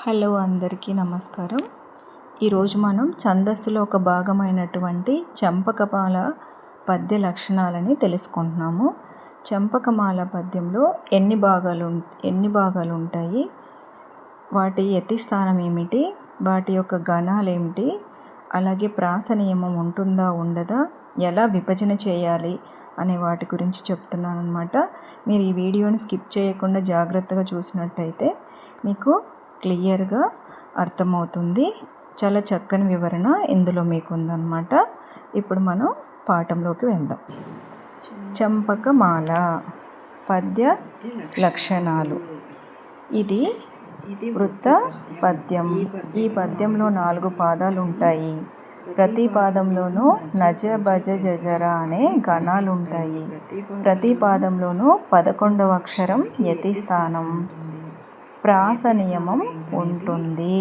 Hello అందరికీ నమస్కారం. ఈరోజు మనం ఛందస్సులో ఒక భాగమైనటువంటి చంపకమాల పద్య లక్షణాలని తెలుసుకుంటున్నాము. చంపకమాల పద్యంలో ఎన్ని భాగాలు ఉంటాయి, వాటి యతి స్థానం ఏమిటి, వాటి యొక్క గణాలు ఏమిటి, అలాగే ప్రాస నియమం ఉంటుందా ఉండదా, ఎలా విభజన చేయాలి అనే వాటి గురించి చెప్తున్నాను అన్నమాట. మీరు ఈ వీడియోని స్కిప్ చేయకుండా జాగ్రత్తగా చూసినట్టయితే మీకు క్లియర్గా అర్థమవుతుంది. చాలా చక్కని వివరణ ఇందులో మీకు ఉందన్నమాట. ఇప్పుడు మనం పాఠంలోకి వెళ్దాం. చంపకమాల పద్య లక్షణాలు. ఇది వృత్త పద్యం. ఈ పద్యంలో 4 పాదాలు ఉంటాయి. ప్రతి పాదంలోనూ నజ భజ జజర అనే గణాలు ఉంటాయి. ప్రతి పాదంలోనూ 11వ అక్షరం యతి స్థానం, ప్రాస నియమం ఉంటుంది.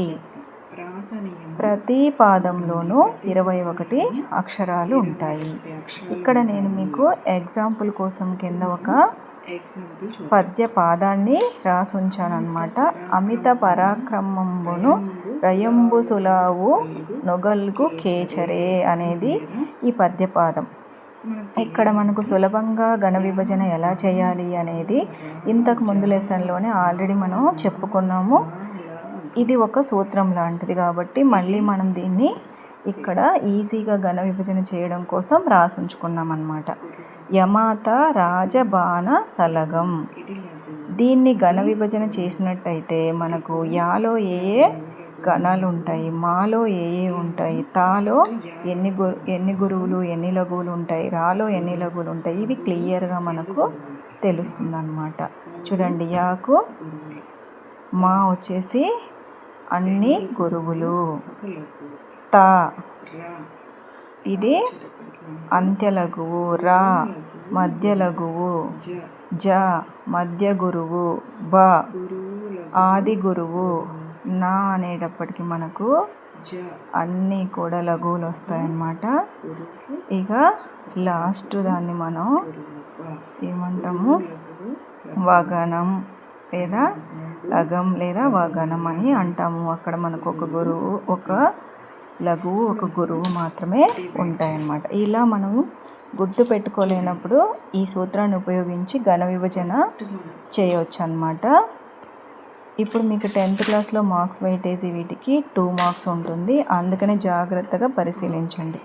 ప్రతి పాదంలోనూ 21 అక్షరాలు ఉంటాయి. ఇక్కడ నేను మీకు ఎగ్జాంపుల్ కోసం కింద ఒక పద్య పాదాన్ని రాసి ఉంచానన్నమాట. అమిత పరాక్రమంబును రయంబు సులావు నొగల్గు కేచరే అనేది ఈ పద్యపాదం. ఇక్కడ మనకు సులభంగా ఘన విభజన ఎలా చేయాలి అనేది ఇంతకు ముందు లెసన్లోనే ఆల్రెడీ మనం చెప్పుకున్నాము. ఇది ఒక సూత్రం లాంటిది కాబట్టి మళ్ళీ మనం దీన్ని ఇక్కడ ఈజీగా ఘన విభజన చేయడం కోసం రాసి ఉంచుకున్నాం అన్నమాట. యమాత రాజబాణ సలగం. దీన్ని ఘన విభజన చేసినట్టయితే మనకు యాలో ఏ గణాలు ఉంటాయి, మాలో ఏ ఉంటాయి, తాలో ఎన్ని గురువులు ఎన్ని లఘువులు ఉంటాయి, రాలో ఎన్ని లఘువులు ఉంటాయి, ఇవి క్లియర్గా మనకు తెలుస్తుంది అన్నమాట. చూడండి, యాకు మా వచ్చేసి అన్ని గురువులు, తా ఇది అంత్య లఘువు, రా మధ్య లఘువు, జ మధ్య గురువు, బ ఆది గురువు, నా అనేటప్పటికి మనకు అన్నీ కూడా లఘువులు వస్తాయన్నమాట. ఇక లాస్ట్ దాన్ని మనం ఏమంటాము, వగనం లేదా లగం లేదా వగనం అని అంటాము. అక్కడ మనకు ఒక గురువు, ఒక లఘువు, ఒక గురువు మాత్రమే ఉంటాయన్నమాట. ఇలా మనము గుర్తు పెట్టుకోలేనప్పుడు ఈ సూత్రాన్ని ఉపయోగించి ఘన విభజన చేయవచ్చు అన్నమాట. ఇప్పుడు మీకు 10th క్లాస్లో మార్క్స్ వెయిటేజీ వీటికి 2 మార్క్స్ ఉంటుంది, అందుకనే జాగ్రత్తగా పరిశీలించండి.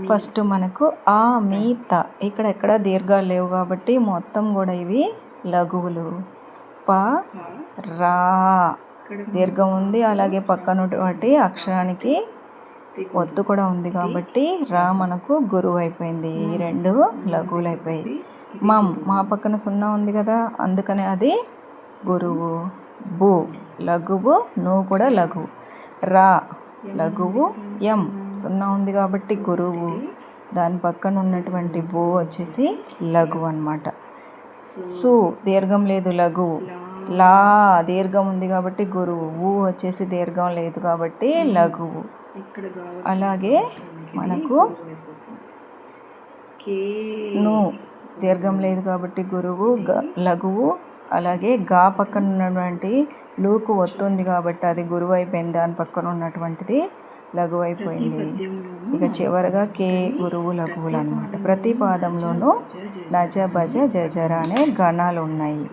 ఫస్ట్ మనకు ఆ మీ త, ఇక్కడ ఎక్కడ దీర్ఘాలు లేవు కాబట్టి మొత్తం కూడా ఇవి లఘువులు. ప రా దీర్ఘం ఉంది, అలాగే పక్కన వాటి అక్షరానికి ఒత్తు కూడా ఉంది కాబట్టి రా మనకు గురువు అయిపోయింది. ఈ 2 లఘువులు అయిపోయాయి. మా పక్కన 0 ఉంది కదా, అందుకనే అది గురువు. బు లఘువు, నువ్వు కూడా లఘువు. రా లఘువు, ఎం 0 ఉంది కాబట్టి గురువు, దాని పక్కన ఉన్నటువంటి బో వచ్చేసి లఘువు అన్నమాట. సు దీర్ఘం లేదు లఘువు. లా దీర్ఘం ఉంది కాబట్టి గురువు. ఊ వచ్చేసి దీర్ఘం లేదు కాబట్టి లఘువు. అలాగే మనకు ను దీర్ఘం లేదు కాబట్టి గురువు, లఘువు. అలాగే గా పక్కన ఉన్నటువంటి లూకు ఒత్తుంది కాబట్టి అది గురువు అయిపోయింది, దాని పక్కన ఉన్నటువంటిది లఘువు అయిపోయింది. ఇక చివరగా కే గురువు లఘువులు అన్నమాట. ప్రతి పాదంలోనూ నజ భజ జజర అనే గణాలు ఉన్నాయి.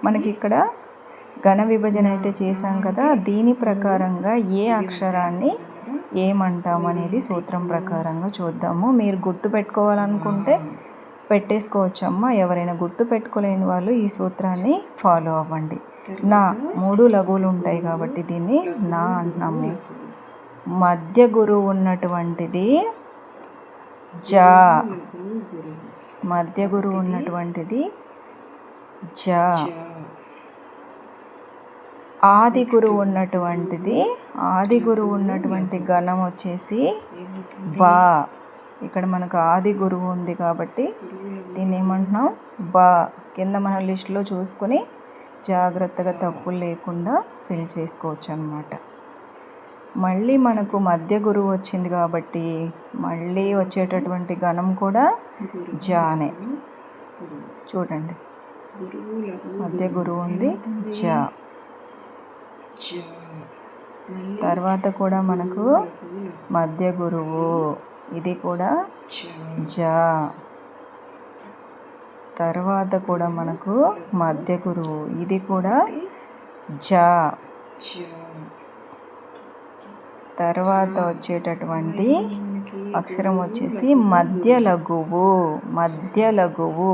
మనకి ఇక్కడ ఘన విభజన అయితే చేశాం కదా, దీని ప్రకారంగా ఏ అక్షరాన్ని ఏమంటాం అనేది సూత్రం ప్రకారంగా చూద్దాము. మీరు గుర్తు పెట్టుకోవాలనుకుంటే పెట్టేసుకోవచ్చమ్మా. ఎవరైనా గుర్తు పెట్టుకోలేని వాళ్ళు ఈ సూత్రాన్ని ఫాలో అవ్వండి. నా 3 లఘువులు ఉంటాయి కాబట్టి దీన్ని నా అంటున్నాము. మధ్య గురువు ఉన్నటువంటిది జా, మధ్య గురువు ఉన్నటువంటిది జా. ఆది గురువు ఉన్నటువంటిది, ఆది గురువు ఉన్నటువంటి గణం వచ్చేసి బా. ఇక్కడ మనకు ఆది గురువు ఉంది కాబట్టి దీన్ని ఏమంటున్నాం, బా. కింద మన లిస్టులో చూసుకొని జాగ్రత్తగా తప్పులు లేకుండా ఫిల్ చేసుకోవచ్చు అన్నమాట. మళ్ళీ మనకు మధ్య గురువు వచ్చింది కాబట్టి మళ్ళీ వచ్చేటటువంటి గణం కూడా జానే. చూడండి, మధ్య గురువు ఉంది జా. తర్వాత కూడా మనకు మధ్య గురువు, ఇది కూడా జ. తర్వాత కూడా మనకు మధ్య గురువు, ఇది కూడా జ. తర్వాత వచ్చేటటువంటి అక్షరం వచ్చేసి మధ్య లఘువు, మధ్య లఘువు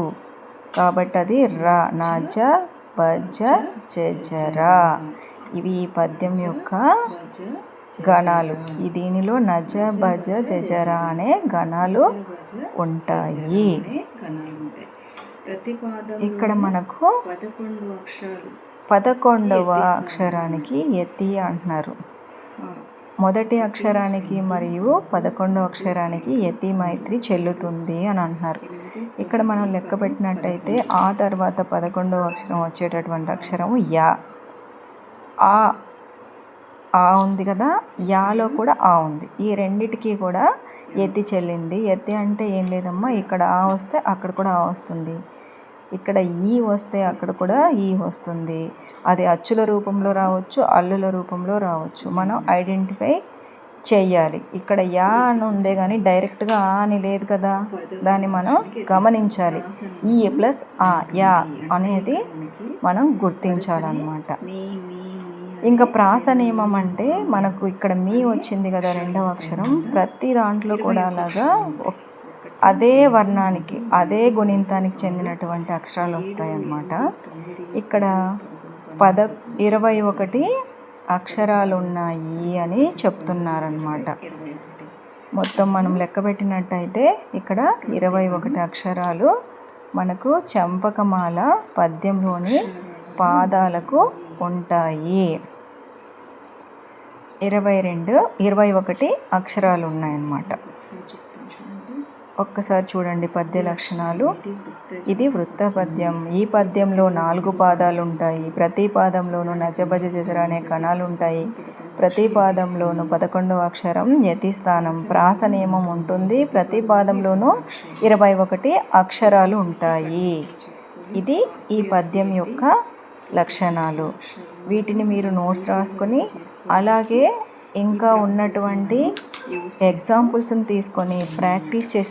కాబట్టి అది ర. నజ బజ జజర. ఇవి ఈ పద్యం యొక్క గణాలు. దీనిలో నజ బజ జజర అనే గణాలు ఉంటాయి. ఇక్కడ మనకు 11వ అక్షరానికి యతి అంటున్నారు. మొదటి అక్షరానికి మరియు 11వ అక్షరానికి యతి మైత్రి చెల్లుతుంది అని అంటున్నారు. ఇక్కడ మనం లెక్క పెట్టినట్టయితే ఆ తర్వాత 11వ అక్షరం వచ్చేటటువంటి అక్షరం యా. ఆ ఉంది కదా, యాలో కూడా ఆ ఉంది. ఈ రెండిటికి కూడా యతి చెల్లింది. యతి అంటే ఏం లేదమ్మా, ఇక్కడ ఆ వస్తే అక్కడ కూడా ఆ వస్తుంది, ఇక్కడ ఈ వస్తే అక్కడ కూడా ఈ వస్తుంది. అది అచ్చుల రూపంలో రావచ్చు, అల్లుల రూపంలో రావచ్చు. మనం ఐడెంటిఫై చెయ్యాలి. ఇక్కడ యా అని ఉందే కానీ డైరెక్ట్గా ఆ అని లేదు కదా, దాన్ని మనం గమనించాలి. ఈ ప్లస్ ఆ, యా అనేది మనం గుర్తించాలన్నమాట. ఇంకా ప్రాస నియమం అంటే మనకు ఇక్కడ మీ వచ్చింది కదా, రెండవ అక్షరం. ప్రతి దాంట్లో కూడా అలాగా అదే వర్ణానికి, అదే గుణింతానికి చెందినటువంటి అక్షరాలు వస్తాయన్నమాట. ఇక్కడ 21 అక్షరాలు ఉన్నాయి అని చెప్తున్నారన్నమాట. మొత్తం మనం లెక్క పెట్టినట్టయితే ఇక్కడ 21 అక్షరాలు మనకు చంపకమాల పద్యంలోని పాదాలకు ఉంటాయి. 21 అక్షరాలు ఉన్నాయన్నమాట. ఒక్కసారి చూడండి పద్య లక్షణాలు. ఇది వృత్త పద్యం. ఈ పద్యంలో 4 పాదాలు ఉంటాయి. ప్రతి పాదంలోనూ నజబజ జజర అనే కణాలు ఉంటాయి. ప్రతి పాదంలోనూ 11వ అక్షరం యతి స్థానం. ప్రాస నియమం ఉంటుంది. ప్రతి పాదంలోనూ 21 అక్షరాలు ఉంటాయి. ఇది ఈ పద్యం యొక్క లక్షణాలు. వీటిని మీరు నోట్స్ రాసుకొని అలాగే ఇంకా ఉన్నటువంటి ఎగ్జాంపుల్స్ని తీసుకొని ప్రాక్టీస్ చేసి